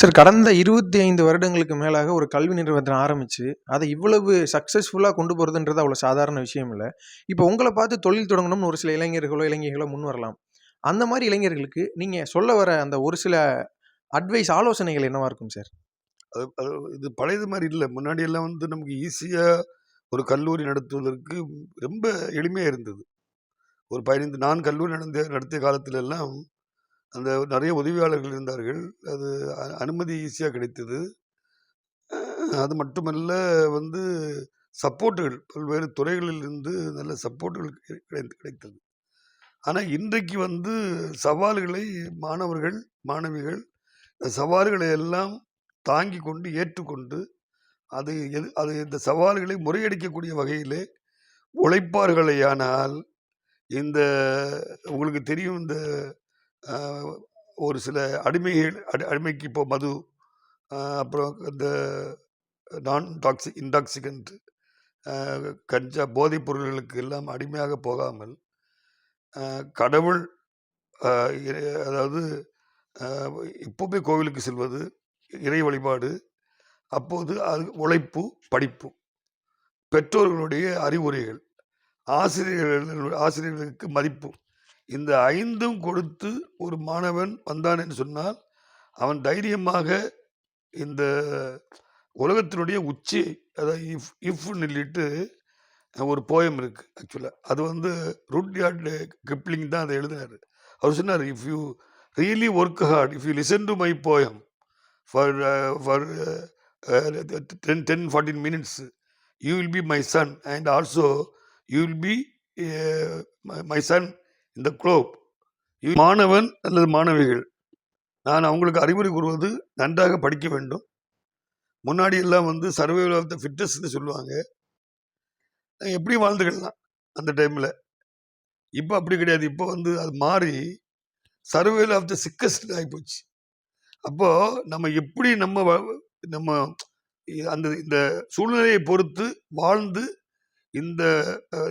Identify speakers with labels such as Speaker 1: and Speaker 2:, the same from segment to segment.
Speaker 1: Sir, கடந்த 25 வருடங்களுக்கு மேலாக ஒரு கல்வி நிறுவனத்த ஆரம்பிச்சு, அத இவ்வளவு சக்சஸ்ஃபுல்லா கொண்டு போறதுன்றது அவ்வளோ சாதாரண விஷயம் இல்ல. இப்போ உங்கள பார்த்து தொழில் தொடங்கணும்னு ஒரு சில இளைஞர்களோ, இளைஞிகளோ முன் வரலாம். அந்த மாரி இளைஞர்களுக்கு நீங்க சொல்ல வர அந்த ஒரு சில ஆலோசனைகள் என்னவா இருக்கும் சார்?
Speaker 2: அது அது இது பழையது மாரி இல்ல. முன்னாடியெல்லாம் நமக்கு ஈஸியா ஒரு கல்லூரி நடத்துவதற்கு ரொம்ப எளிமையா இருந்தது. ஒரு 15 நான் கல்லூரி நடத்திய காலத்துல எல்லாம் அந்த நெறைய உதவியாளர்கள் இருந்தார்கள். அது அனுமதி ஈஸியா கிடைத்தது. அது மட்டுமல்ல வந்து சப்போர்ட்டுகள் பல்வேறு துறைகளில் இருந்து நல்ல சப்போர்ட்டுகள் கிடைத்தது. ஆனா இன்றைக்கு சவால்களை மாணவர்கள், மாணவிகள் இந்த சவால்களை எல்லாம் தாங்கிக் கொண்டு, ஏற்றுக்கொண்டு அது இந்த சவால்களை முறியடிக்கக்கூடிய வகையிலே உழைப்பார்களேயானால், இந்த உங்களுக்கு தெரியும் இந்த அ ஒரு சில அடிமைக்கு இப்போ மது, அப்புறம் இந்த இன்டாக்சிகன்ட், கஞ்சா போதைப் பொருள்களுக்கு எல்லாம் அடிமையாக போகாமல், கடவுள் அதாவது எப்பவுமே கோவிலுக்கு செல்வது, இறை வழிபாடு, அப்போது அது உழைப்பு, படிப்பு, பெற்றோர்களுடைய அறிவுரைகள், ஆசிரியர்களுக்கு மதிப்பு, இந்த 5ம் கொடுத்து ஒரு மாணவன் வந்தான் என்று சொன்னால், அவன் தைரியமாக இந்த உலகத்தினுடைய உச்சி, அதாவது இஃப்ன்னு சொல்லிட்டு ஒரு போயம் இருக்கு ஆக்சுவலா. அது ருட்யார்ட் கிப்ளிங் தான் அதை எழுதினாரு. அவர் சொன்னார், if you really work hard, if you listen to my poem for for 10-14 minutes, you will be my son and also you will be my son in the globe. மாணவன் அல்லது மாணவிகள், நான் அவங்களுக்கு அறிவுரை கூறுவது நன்றாக படிக்க வேண்டும். முன்னாடி எல்லாம் சர்வைவல் ஆஃப் த ஃபிட்டஸ்ட்னு சொல்லுவாங்க. எப்படி வாழ்ந்துக்கலாம் அந்த டைம்ல. இப்போ அப்படி கிடையாது. இப்போ அது மாறி சர்வைவல் ஆஃப் த சிக்கஸ்ட் ஆகிப்போச்சு. அப்போ நம்ம எப்படி நம்ம அந்த இந்த சூழ்நிலையை பொறுத்து வாழ்ந்து இந்த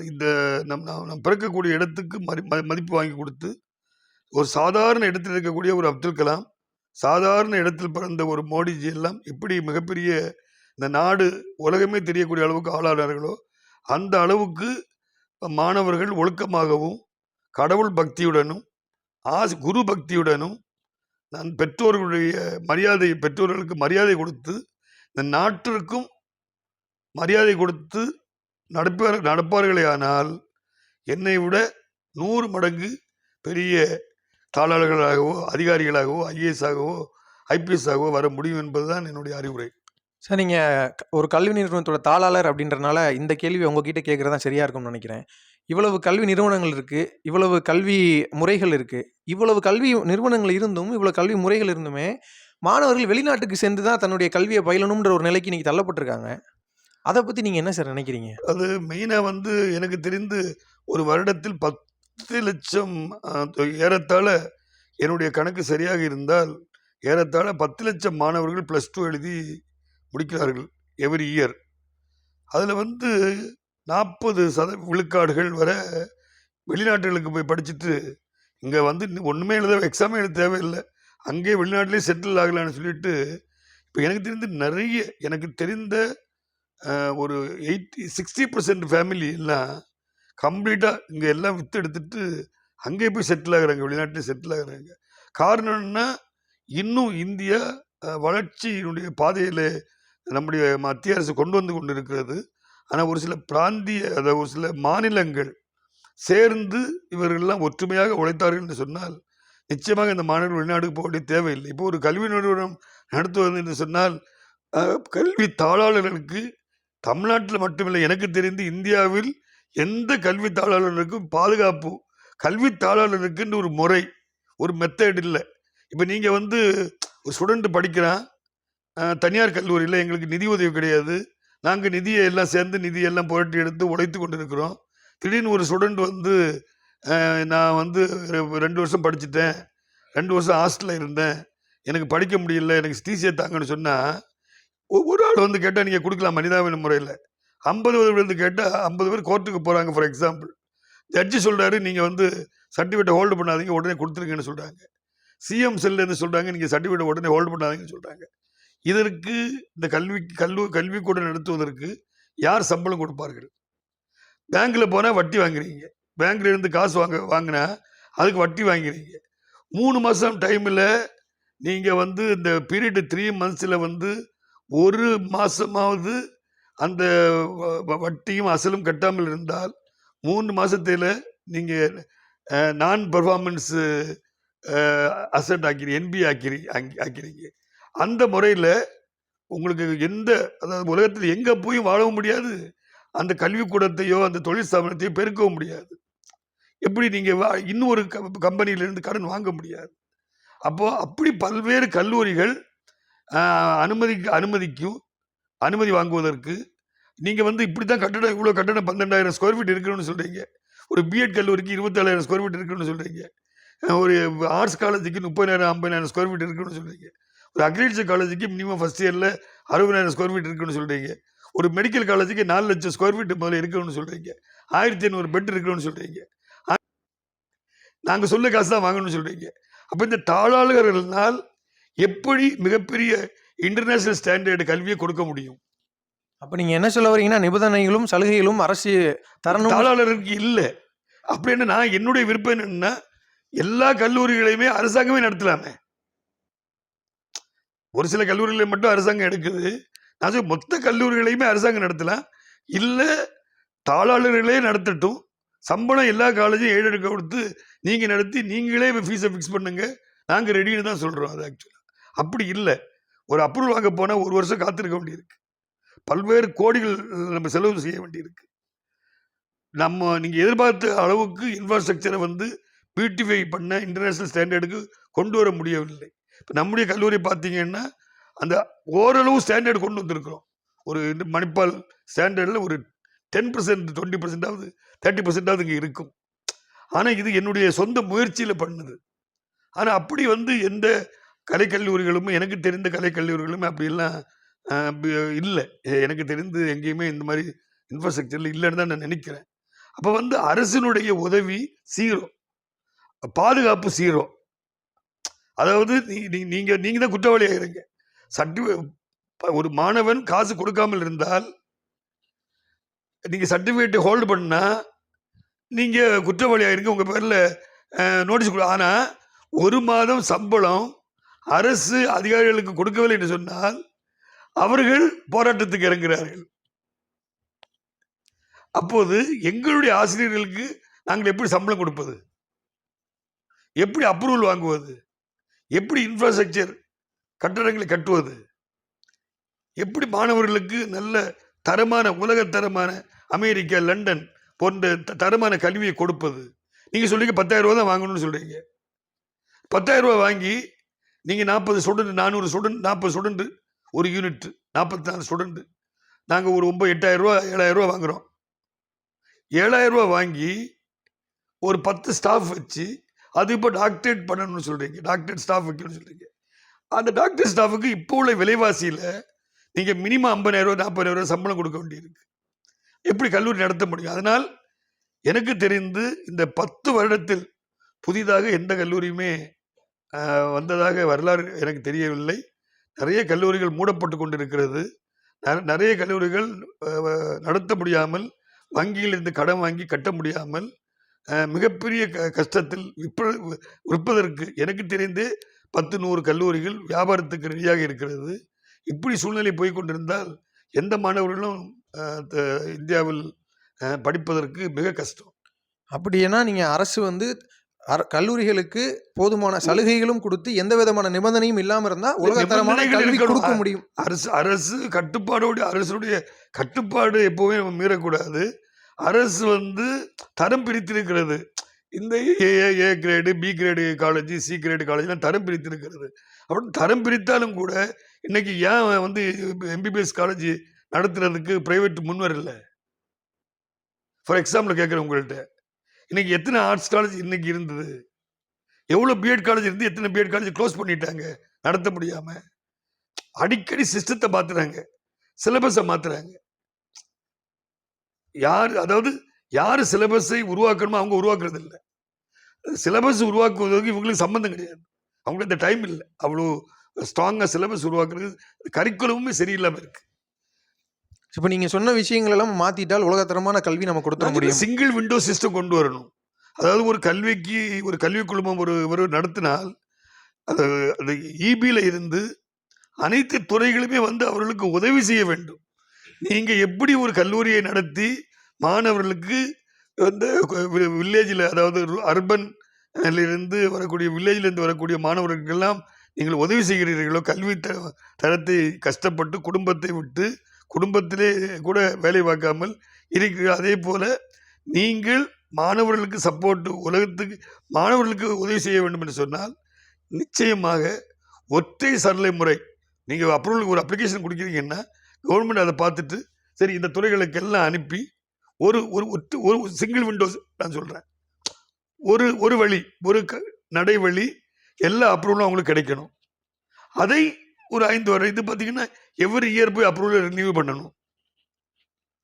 Speaker 2: இந்த நம் பிறக்கக்கூடிய இடத்துக்கு மதிப்பு வாங்கி கொடுத்து, ஒரு சாதாரண இடத்தில் இருக்கக்கூடிய ஒரு அப்துல் கலாம், சாதாரண இடத்தில் பிறந்த ஒரு மோடிஜி எல்லாம் எப்படி மிகப்பெரிய இந்த நாடு உலகமே தெரியக்கூடிய அளவுக்கு ஆளானார்களோ, அந்த அளவுக்கு மாணவர்கள் ஒழுக்கமாகவும், கடவுள் பக்தியுடனும், குரு பக்தியுடனும், நான் பெற்றோர்களுக்கு மரியாதை கொடுத்து, இந்த நாட்டிற்கும் மரியாதை கொடுத்து நடப்பார்களே ஆனால், என்னை விட 100 மடங்கு பெரிய தாளாளர்களாகவோ, அதிகாரிகளாகவோ, ஐஏஎஸ் ஆகவோ, ஐபிஎஸ் ஆகவோ வர முடியும் என்பதுதான் என்னுடைய அறிவுரை.
Speaker 1: சார், நீங்க ஒரு கல்வி நிறுவனத்தோட தாளாளர் அப்படின்றனால இந்த கேள்வி உங்ககிட்ட கேட்கறது தான் சரியா இருக்கும்னு நினைக்கிறேன். இவ்வளவு கல்வி நிறுவனங்கள் இருக்கு, இவ்வளவு கல்வி முறைகள் இருக்கு. இவ்வளவு கல்வி நிறுவனங்கள் இருந்தும், இவ்வளவு கல்வி முறைகள் இருந்துமே, மாணவர்கள் வெளிநாட்டுக்கு சென்று தான் தன்னுடைய கல்வியை பயிலணும்ன்ற ஒரு நிலைக்கு இன்னைக்கு தள்ளப்பட்டிருக்காங்க. அத பத்தி நீங்க என்ன சார் நினைக்கிறீங்க?
Speaker 2: அது மெயினா எனக்கு தெரிந்து ஒரு வருடத்தில் 10 லட்சம், ஏறத்தாழ என்னுடைய கணக்கு சரியாக இருந்தால், ஏறத்தாழ 10 லட்சம் மாணவர்கள் +2 எழுதி முடிக்கிறார்கள் எவ்ரி இயர். அதில் 40% விழுக்காடுகள் வர வெளிநாட்டுகளுக்கு போய் படிச்சுட்டு இங்கே ஒன்றுமே எக்ஸாமே எழுத தேவையில்லை, அங்கே வெளிநாட்டிலே செட்டில் ஆகலான்னு சொல்லிட்டு, இப்போ எனக்கு தெரிந்த ஒரு 60% ஃபேமிலி எல்லாம் கம்ப்ளீட்டாக இங்கே எல்லாம் விற்று எடுத்துட்டு அங்கே போய் செட்டில் ஆகுறாங்க, வெளிநாட்டிலே செட்டில் ஆகுறாங்க. காரணம் என்னன்னா, இன்னும் இந்தியா வளர்ச்சியினுடைய பாதையில் நம்முடைய மத்திய அரசு கொண்டு கொண்டு இருக்கிறது. ஆனால் ஒரு சில ஒரு சில மாநிலங்கள் சேர்ந்து இவர்கள்லாம் ஒற்றுமையாக உழைத்தார்கள் என்று சொன்னால், நிச்சயமாக இந்த மாணவர்கள் வெளிநாட்டுக்கு போக வேண்டிய தேவையில்லை. இப்போ ஒரு கல்வி நிறுவனம் நடத்துவது என்று சொன்னால், கல்வி தாளாளர்களுக்கு தமிழ்நாட்டில் மட்டுமில்லை, எனக்கு தெரிந்து இந்தியாவில் எந்த கல்வி தாளாளருக்கும் பாதுகாப்பு, கல்வி தாளாளருக்குன்னு ஒரு முறை, ஒரு மெத்தட் இல்லை. இப்போ நீங்கள் ஒரு ஸ்டூடெண்ட் படிக்கிறான், தனியார் கல்லூரியில் எங்களுக்கு நிதி உதவி கிடையாது, நாங்கள் நிதியை எல்லாம் சேர்ந்து நிதியெல்லாம் புரட்டி எடுத்து உழைத்து கொண்டு இருக்கிறோம். திடீர்னு ஒரு ஸ்டூடெண்ட் நான் 2 வருஷம் படிச்சுட்டேன், 2 வருஷம் ஹாஸ்டலில் இருந்தேன், எனக்கு படிக்க முடியல, எனக்கு டிசியை தாங்கன்னு சொன்னால், ஒரு ஆள் கேட்டால் நீங்கள் கொடுக்கலாம் மனிதாபிமான முறையில். 50 பேர் கேட்டால் 50 பேர் கோர்ட்டுக்கு போகிறாங்க. ஃபார் எக்ஸாம்பிள், ஜட்ஜி சொல்கிறாரு, நீங்கள் சர்டிஃபிகேட்டை ஹோல்டு பண்ணாதீங்க, உடனே கொடுத்துருங்கன்னு சொல்கிறாங்க. சிஎம் செல்லுன்னு சொல்றாங்க, நீங்க சர்டிஃபிகேட் உடனே ஹோல்ட் பண்ணாதீங்கன்னு சொல்றாங்க. இதற்கு இந்த கல்விக்கூடம் நடத்துவதற்கு யார் சம்பளம் கொடுப்பார்கள்? பேங்க்ல போனா வட்டி வாங்குறீங்க, பேங்க்ல இருந்து காசு வாங்கினா அதுக்கு வட்டி வாங்கிறீங்க. 3 மாசம் டைம்ல நீங்க வந்து இந்த பீரியட் 3 மந்த்ஸ்ல வந்து 1 மாசமாவது அந்த வட்டியும் அசலும் கட்டாமல் இருந்தால் 3 மாசத்துல நீங்க நான் பெர்ஃபார்மன்ஸ் அசட் என்பி ஆக்கிறீங்க. அந்த முறையில உங்களுக்கு அதாவது உலகத்தில் எங்க போய் வாழவும் முடியாது, அந்த கல்விக்கூடத்தையோ அந்த தொழில் ஸ்தாபனத்தையோ பெருக்கவும் முடியாது. எப்படி நீங்க இன்னொரு கம்பெனியிலிருந்து கடன் வாங்க முடியாது. அப்போ அப்படி பல்வேறு கல்லூரிகள் அனுமதி வாங்குவதற்கு நீங்க வந்து இப்படித்தான் கட்டடம், இவ்வளவு கட்டடம் 12,000 ஸ்கொயர் ஃபீட் இருக்கணும்னு சொல்றீங்க. ஒரு பிஎட் கல்லூரிக்கு 27,000 ஸ்கொயர் ஃபீட் இருக்குன்னு சொல்றீங்க. ஒரு ஆர்ட்ஸ் காலேஜுக்கு 30,000 50,000 ஸ்கொயர் ஃபீட் இருக்குன்னு சொல்றீங்க. ஒரு அக்ரிகல்ச்சர் காலேஜுக்கு மினிமம் ஃபர்ஸ்ட் இயர்ல 60,000 ஸ்கொயர் ஃபீட் இருக்குன்னு சொல்றீங்க. ஒரு மெடிக்கல் காலேஜுக்கு 4 லட்சம் ஸ்கொயர் ஃபீட் முதல்ல இருக்கணும்னு சொல்றீங்க. 1500 பெட் இருக்கணும்னு சொல்றீங்க. நாங்க சொல்ல காசு தான் வாங்கணும்னு சொல்றீங்க. அப்ப இந்த தாளாளர்களால் எப்படி மிகப்பெரிய இன்டர்நேஷனல் ஸ்டாண்டர்ட் கல்வியை கொடுக்க முடியும்?
Speaker 1: அப்ப நீங்க என்ன சொல்ல வரீங்கன்னா, நிபந்தனைகளும் சலுகைகளும் அரசு தரணும்.
Speaker 2: தாளாளருக்கு இல்ல. அப்படின்னு நான் என்னுடைய விருப்பம் என்னன்னா, எல்லா கல்லூரிகளையுமே அரசாங்கமே நடத்தலாமே. ஒரு சில கல்லூரிகளை மட்டும் அரசாங்கம் எடுக்குது. நான் மொத்த கல்லூரிகளையுமே அரசாங்கம் நடத்தலாம். இல்ல தாளாளர்களே நடத்தட்டும். சம்பளம் எல்லா காலேஜும் ஏழு கொடுத்து நீங்க நடத்தி நீங்களே ஃபீஸை ஃபிக்ஸ் பண்ணுங்க, நாங்க ரெடின்னு தான் சொல்றோம். அது ஆக்சுவலா அப்படி இல்லை. ஒரு அப்ரூவல் வாங்க போனா 1 வருஷம் காத்திருக்க வேண்டியிருக்கு. பல்வேறு கோடிகள் நம்ம செலவு செய்ய வேண்டியிருக்கு. நீங்க எதிர்பார்த்த அளவுக்கு இன்ஃப்ராஸ்ட்ரக்சரை வந்து பியூட்டிஃபை பண்ண இன்டர்நேஷனல் ஸ்டாண்டர்டுக்கு கொண்டு வர முடியவில்லை. இப்போ நம்முடைய கல்லூரி பார்த்தீங்கன்னா அந்த ஓரளவு ஸ்டாண்டர்டு கொண்டு வந்திருக்கிறோம். ஒரு மணிப்பால் ஸ்டாண்டர்டில் ஒரு 10% 20%ஆவது 30%ஆவது இங்கே இருக்கும். ஆனால் இது என்னுடைய சொந்த முயற்சியில் பண்ணது. ஆனால் அப்படி வந்து எந்த கலைக்கல்லூரிகளும் எனக்கு தெரிந்த கலைக்கல்லூரிகளுமே அப்படிலாம் இல்லை. எனக்கு தெரிந்து எங்கேயுமே இந்த மாதிரி இன்ஃப்ராஸ்ட்ரக்சரில் இல்லைன்னு தான் நான் நினைக்கிறேன். அப்போ வந்து அரசினுடைய உதவி 0, பாதுகாப்பு 0. அதாவது நீங்க தான் குற்றவாளி ஆயிருங்க. ஒரு மாணவன் காசு கொடுக்காமல் இருந்தால் நீங்க சர்டிபிகேட் ஹோல்டு பண்ணா நீங்க குற்றவாளி ஆயிருங்க, உங்க பேர்ல நோட்டீஸ் கொடு. ஆனா 1 மாதம் சம்பளம் அரசு அதிகாரிகளுக்கு கொடுக்கவில்லை என்று சொன்னால் அவர்கள் போராட்டத்துக்கு இறங்குகிறார்கள். அப்போது எங்களுடைய ஆசிரியர்களுக்கு நாங்கள் எப்படி சம்பளம் கொடுப்பது? எப்படி அப்ரூவல் வாங்குவது? எப்படி இன்ஃப்ராஸ்ட்ரக்சர் கட்டடங்களை கட்டுவது? எப்படி மாணவர்களுக்கு நல்ல தரமான, உலக தரமான அமெரிக்கா, லண்டன் போன்ற தரமான கல்வியை கொடுப்பது? நீங்க சொல்றீங்க 10,000 ரூபாய் தான் வாங்கணும்னு சொல்றீங்க. 10,000 ரூபாய் வாங்கி நீங்க 40 ஸ்டூடெண்ட், 400 ஸ்டூடெண்ட், 40 ஸ்டூடெண்ட் ஒரு யூனிட், 44 ஸ்டூடெண்ட். நாங்க ஒரு 7,000 ரூபாய் 7,000 ரூபாய் வாங்குறோம். 7,000 ரூபாய் வாங்கி ஒரு 10 ஸ்டாஃப் வச்சு அது இப்போ டாக்டரேட் பண்ணணும்னு சொல்றீங்க, டாக்டரேட் ஸ்டாஃப் வைக்கணும்னு சொல்றீங்க. அந்த டாக்டர் ஸ்டாஃபுக்கு இப்போ உள்ள விலைவாசியில் நீங்க மினிமம் 50,000 ரூபாய் 40,000 ரூபாய் சம்பளம் கொடுக்க வேண்டியிருக்கு. எப்படி கல்லூரி நடத்த முடியும்? அதனால் எனக்கு தெரிந்து இந்த 10 வருடத்தில் புதிதாக எந்த கல்லூரியுமே வந்ததாக வரலாறு எனக்கு தெரியவில்லை. நிறைய கல்லூரிகள் மூடப்பட்டு கொண்டிருக்கிறது. நிறைய கல்லூரிகள் நடத்த முடியாமல், வங்கியில் இருந்து கடன் வாங்கி கட்ட முடியாமல் மிகப்பெரிய கஷ்டத்தில் விற்பதற்கு எனக்கு தெரிந்து 10-100 கல்லூரிகள் வியாபாரத்துக்கு ரெடியாக இருக்கிறது. இப்படி சூழ்நிலை போய்கொண்டிருந்தால் எந்த மாணவர்களும் இந்தியாவில் படிப்பதற்கு மிக கஷ்டம்.
Speaker 1: அப்படின்னா நீங்க அரசு வந்து கல்லூரிகளுக்கு போதுமான சலுகைகளும் கொடுத்து எந்த விதமான நிபந்தனையும் இல்லாம இருந்தா உலகத்தரமான கல்வி கொடுக்க முடியும்.
Speaker 2: அரசு கட்டுப்பாடோடு, அரசுடைய கட்டுப்பாடு எப்பவுமே நம்ம மீறக்கூடாது. அரசு வந்து தரம் பிரித்திருக்கிறது. இந்த A grade, B grade college, C grade காலேஜ்லாம் தரம் பிரித்திருக்கிறது. அப்படி தரம் பிரித்தாலும் கூட இன்னைக்கு ஏன் வந்து எம்பிபிஎஸ் காலேஜ் நடத்துறதுக்கு பிரைவேட் முன்வரல? ஃபார் எக்ஸாம்பிள் கேட்குறேன் உங்கள்கிட்ட, இன்னைக்கு எத்தனை ஆர்ட்ஸ் காலேஜ் இன்னைக்கு இருந்தது? எவ்வளோ பிஎட் காலேஜ் இருந்து எத்தனை பிஎட் காலேஜ் க்ளோஸ் பண்ணிட்டாங்க நடத்த முடியாம? அடிக்கடி சிஸ்டத்தை மாத்துறாங்க, சிலபஸை மாத்துறாங்க. யாரு சிலபஸை உருவாக்கணுமோ அவங்க உருவாக்குறது இல்லை. சிலபஸ் உருவாக்குவதற்கு இவங்களுக்கு சம்பந்தம் கிடையாது. அவங்களுக்கு அந்த டைம் இல்லை. அவ்வளோ ஸ்ட்ராங்காக சிலபஸ் உருவாக்குறது, கரிக்குலமுமே சரியில்லாமல் இருக்கு.
Speaker 1: இப்போ நீங்க சொன்ன விஷயங்கள் எல்லாம் மாத்திட்டால் உலகத்தரமான கல்வி நம்ம கொடுத்துட முடியும்.
Speaker 2: சிங்கிள் விண்டோ சிஸ்டம் கொண்டு வரணும். அதாவது ஒரு கல்வி குழுமம் ஒரு நடத்தினால் அது அது இபியில் இருந்து அனைத்து துறைகளுமே வந்து அவர்களுக்கு உதவி செய்ய வேண்டும். நீங்க எப்படி ஒரு கல்லூரியை நடத்தி மாணவர்களுக்கு வந்து வில்லேஜில், அதாவது அர்பன் இருந்து வரக்கூடிய வில்லேஜிலிருந்து வரக்கூடிய மாணவர்களுக்கெல்லாம் நீங்கள் உதவி செய்கிறீர்களோ, கல்வி தரத்தை கஷ்டப்பட்டு குடும்பத்தை விட்டு குடும்பத்திலே கூட வேலை பார்க்காமல் இருக்கிறீர்கள். அதே போல நீங்கள் மாணவர்களுக்கு சப்போர்ட், உலகத்துக்கு மாணவர்களுக்கு உதவி செய்ய வேண்டும் என்று சொன்னால் நிச்சயமாக ஒற்றை சரளை முறை. நீங்கள் அப்ரூவல் ஒரு அப்ளிகேஷன் கொடுக்குறீங்கன்னா கவர்மெண்ட் அதை பார்த்துட்டு சரி இந்த துறைகளுக்கெல்லாம் அனுப்பி ஒரு ஒரு சிங்கிள் விண்டோஸ், நான் சொல்கிறேன், ஒரு வழி, நடை வழி, எல்லா அப்ரூவலும் அவங்களுக்கு கிடைக்கணும். அதை ஒரு 5 வருடம் இது பார்த்தீங்கன்னா எவ்ரி இயர் போய் அப்ரூவல் ரினியூ பண்ணணும்.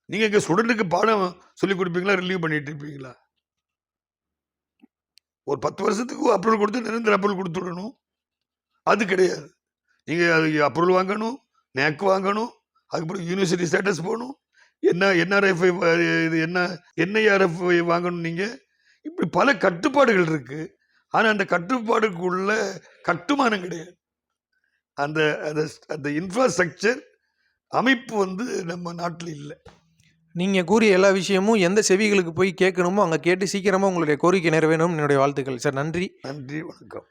Speaker 2: நீங்கள் இங்கே ஸ்டூடெண்ட்டுக்கு பாடம் சொல்லிக் கொடுப்பீங்களா, ரினியூ பண்ணிட்டு இருப்பீங்களா? ஒரு 10 வருஷத்துக்கு அப்ரூவல் கொடுத்து நிரந்தர அப்ரூவல் கொடுத்துடணும். அது கிடையாது. நீங்கள் அது அப்ரூவல் வாங்கணும், நேக் வாங்கணும், அதுக்கப்புறம் யூனிவர்சிட்டி ஸ்டேட்டஸ் போகணும், என்ஆர்எஃப்ஐ இது என்ஐஆர்எஃப்ஐ வாங்கணும். நீங்கள் இப்படி பல கட்டுப்பாடுகள் இருக்கு. ஆனால் அந்த கட்டுப்பாடுக்குள்ள கட்டுமானம் கிடையாது. அந்த அந்த இன்ஃப்ராஸ்ட்ரக்சர் அமைப்பு வந்து நம்ம நாட்டில் இல்லை.
Speaker 1: நீங்க கூறிய எல்லா விஷயமும் எந்த செவிகளுக்கு போய் கேட்கணுமோ அங்க கேட்டு சீக்கிரமா உங்களுடைய கோரிக்கை நிறைவேறணும். என்னுடைய வாழ்த்துக்கள் சார். நன்றி.
Speaker 2: நன்றி, வணக்கம்.